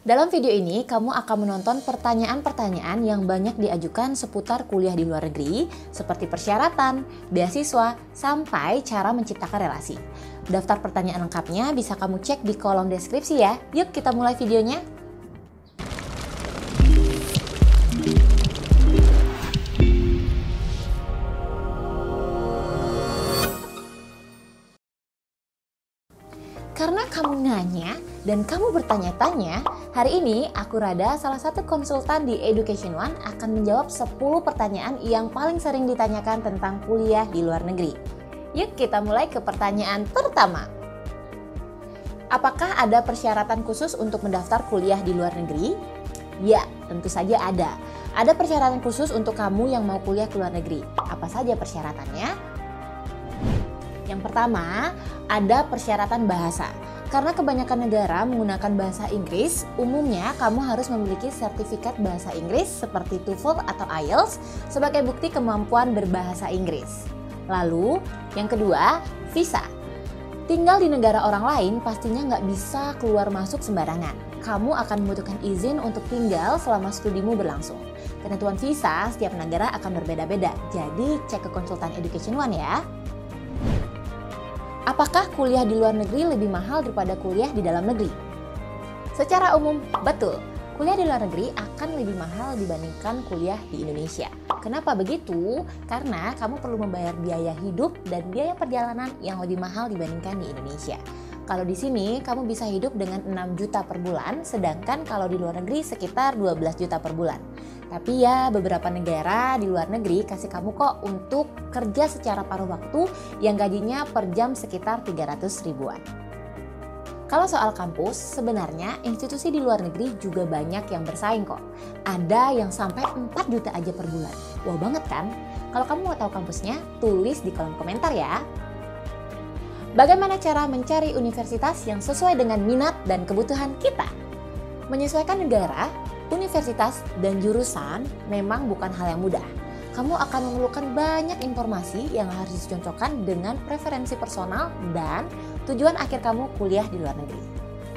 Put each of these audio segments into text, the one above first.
Dalam video ini, kamu akan menonton pertanyaan-pertanyaan yang banyak diajukan seputar kuliah di luar negeri, seperti persyaratan, beasiswa, sampai cara menciptakan relasi. Daftar pertanyaan lengkapnya bisa kamu cek di kolom deskripsi ya. Yuk kita mulai videonya. Karena kamu nanya dan kamu bertanya-tanya, hari ini aku Rada, salah satu konsultan di Education One, akan menjawab 10 pertanyaan yang paling sering ditanyakan tentang kuliah di luar negeri. Yuk kita mulai ke pertanyaan pertama. Apakah ada persyaratan khusus untuk mendaftar kuliah di luar negeri? Ya, tentu saja ada. Ada persyaratan khusus untuk kamu yang mau kuliah ke luar negeri. Apa saja persyaratannya? Yang pertama, ada persyaratan bahasa. Karena kebanyakan negara menggunakan bahasa Inggris, umumnya kamu harus memiliki sertifikat bahasa Inggris seperti TOEFL atau IELTS sebagai bukti kemampuan berbahasa Inggris. Lalu, yang kedua, visa. Tinggal di negara orang lain pastinya nggak bisa keluar masuk sembarangan. Kamu akan membutuhkan izin untuk tinggal selama studimu berlangsung. Ketentuan visa setiap negara akan berbeda-beda, jadi cek ke konsultan Education One ya. Apakah kuliah di luar negeri lebih mahal daripada kuliah di dalam negeri? Secara umum, betul. Kuliah di luar negeri akan lebih mahal dibandingkan kuliah di Indonesia. Kenapa begitu? Karena kamu perlu membayar biaya hidup dan biaya perjalanan yang lebih mahal dibandingkan di Indonesia. Kalau di sini, kamu bisa hidup dengan 6 juta per bulan, sedangkan kalau di luar negeri sekitar 12 juta per bulan. Tapi ya, beberapa negara di luar negeri kasih kamu kok untuk kerja secara paruh waktu yang gajinya per jam sekitar 300 ribuan. Kalau soal kampus, sebenarnya institusi di luar negeri juga banyak yang bersaing kok. Ada yang sampai 4 juta aja per bulan. Wow banget kan? Kalau kamu mau tahu kampusnya, tulis di kolom komentar ya. Bagaimana cara mencari universitas yang sesuai dengan minat dan kebutuhan kita? Menyesuaikan negara, universitas, dan jurusan memang bukan hal yang mudah. Kamu akan memerlukan banyak informasi yang harus dicocokkan dengan preferensi personal dan tujuan akhir kamu kuliah di luar negeri.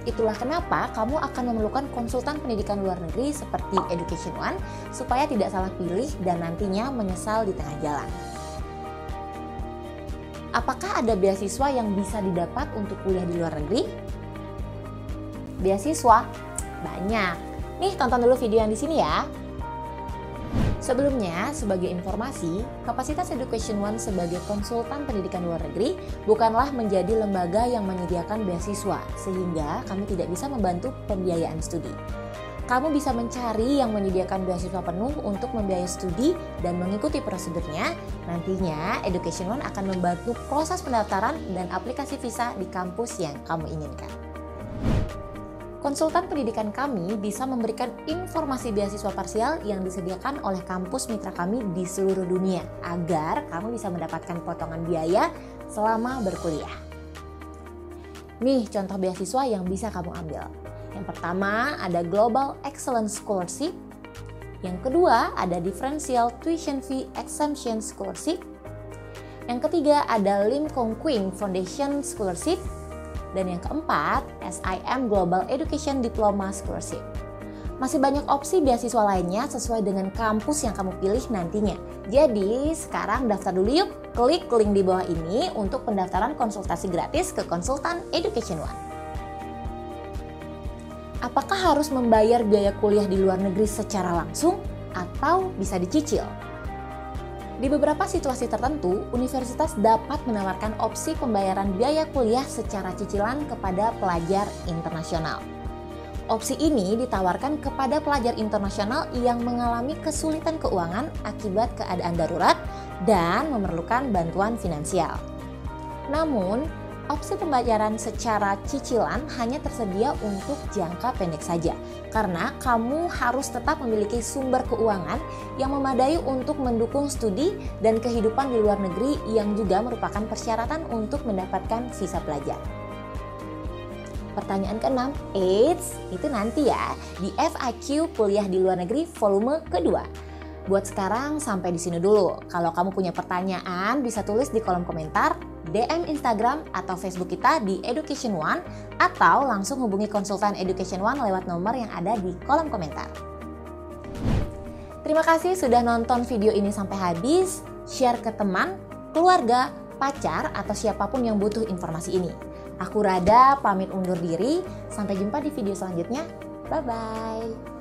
Itulah kenapa kamu akan memerlukan konsultan pendidikan luar negeri seperti Education One supaya tidak salah pilih dan nantinya menyesal di tengah jalan. Apakah ada beasiswa yang bisa didapat untuk kuliah di luar negeri? Beasiswa? Banyak. Nih, tonton dulu video yang di sini ya. Sebelumnya, sebagai informasi, kapasitas Education One sebagai konsultan pendidikan luar negeri bukanlah menjadi lembaga yang menyediakan beasiswa, sehingga kami tidak bisa membantu pembiayaan studi. Kamu bisa mencari yang menyediakan beasiswa penuh untuk membiayai studi dan mengikuti prosedurnya. Nantinya, Education One akan membantu proses pendaftaran dan aplikasi visa di kampus yang kamu inginkan. Konsultan pendidikan kami bisa memberikan informasi beasiswa parsial yang disediakan oleh kampus mitra kami di seluruh dunia agar kamu bisa mendapatkan potongan biaya selama berkuliah. Nih contoh beasiswa yang bisa kamu ambil. Yang pertama ada Global Excellence Scholarship. Yang kedua ada Differential Tuition Fee Exemption Scholarship. Yang ketiga ada Lim Kong Queen Foundation Scholarship. Dan yang keempat, SIM Global Education Diploma Scholarship. Masih banyak opsi beasiswa lainnya sesuai dengan kampus yang kamu pilih nantinya. Jadi sekarang daftar dulu yuk, klik link di bawah ini untuk pendaftaran konsultasi gratis ke konsultan Education One. Apakah harus membayar biaya kuliah di luar negeri secara langsung atau bisa dicicil? Di beberapa situasi tertentu, universitas dapat menawarkan opsi pembayaran biaya kuliah secara cicilan kepada pelajar internasional. Opsi ini ditawarkan kepada pelajar internasional yang mengalami kesulitan keuangan akibat keadaan darurat dan memerlukan bantuan finansial. Namun, opsi pembayaran secara cicilan hanya tersedia untuk jangka pendek saja, karena kamu harus tetap memiliki sumber keuangan yang memadai untuk mendukung studi dan kehidupan di luar negeri yang juga merupakan persyaratan untuk mendapatkan visa pelajar. Pertanyaan ke-6, itu nanti ya di FAQ kuliah di luar negeri volume kedua. Buat sekarang sampai di sini dulu. Kalau kamu punya pertanyaan bisa tulis di kolom komentar, DM Instagram atau Facebook kita di Education One, atau langsung hubungi konsultan Education One lewat nomor yang ada di kolom komentar. Terima kasih sudah nonton video ini sampai habis. Share ke teman, keluarga, pacar, atau siapapun yang butuh informasi ini. Aku Rada pamit undur diri. Sampai jumpa di video selanjutnya. Bye-bye.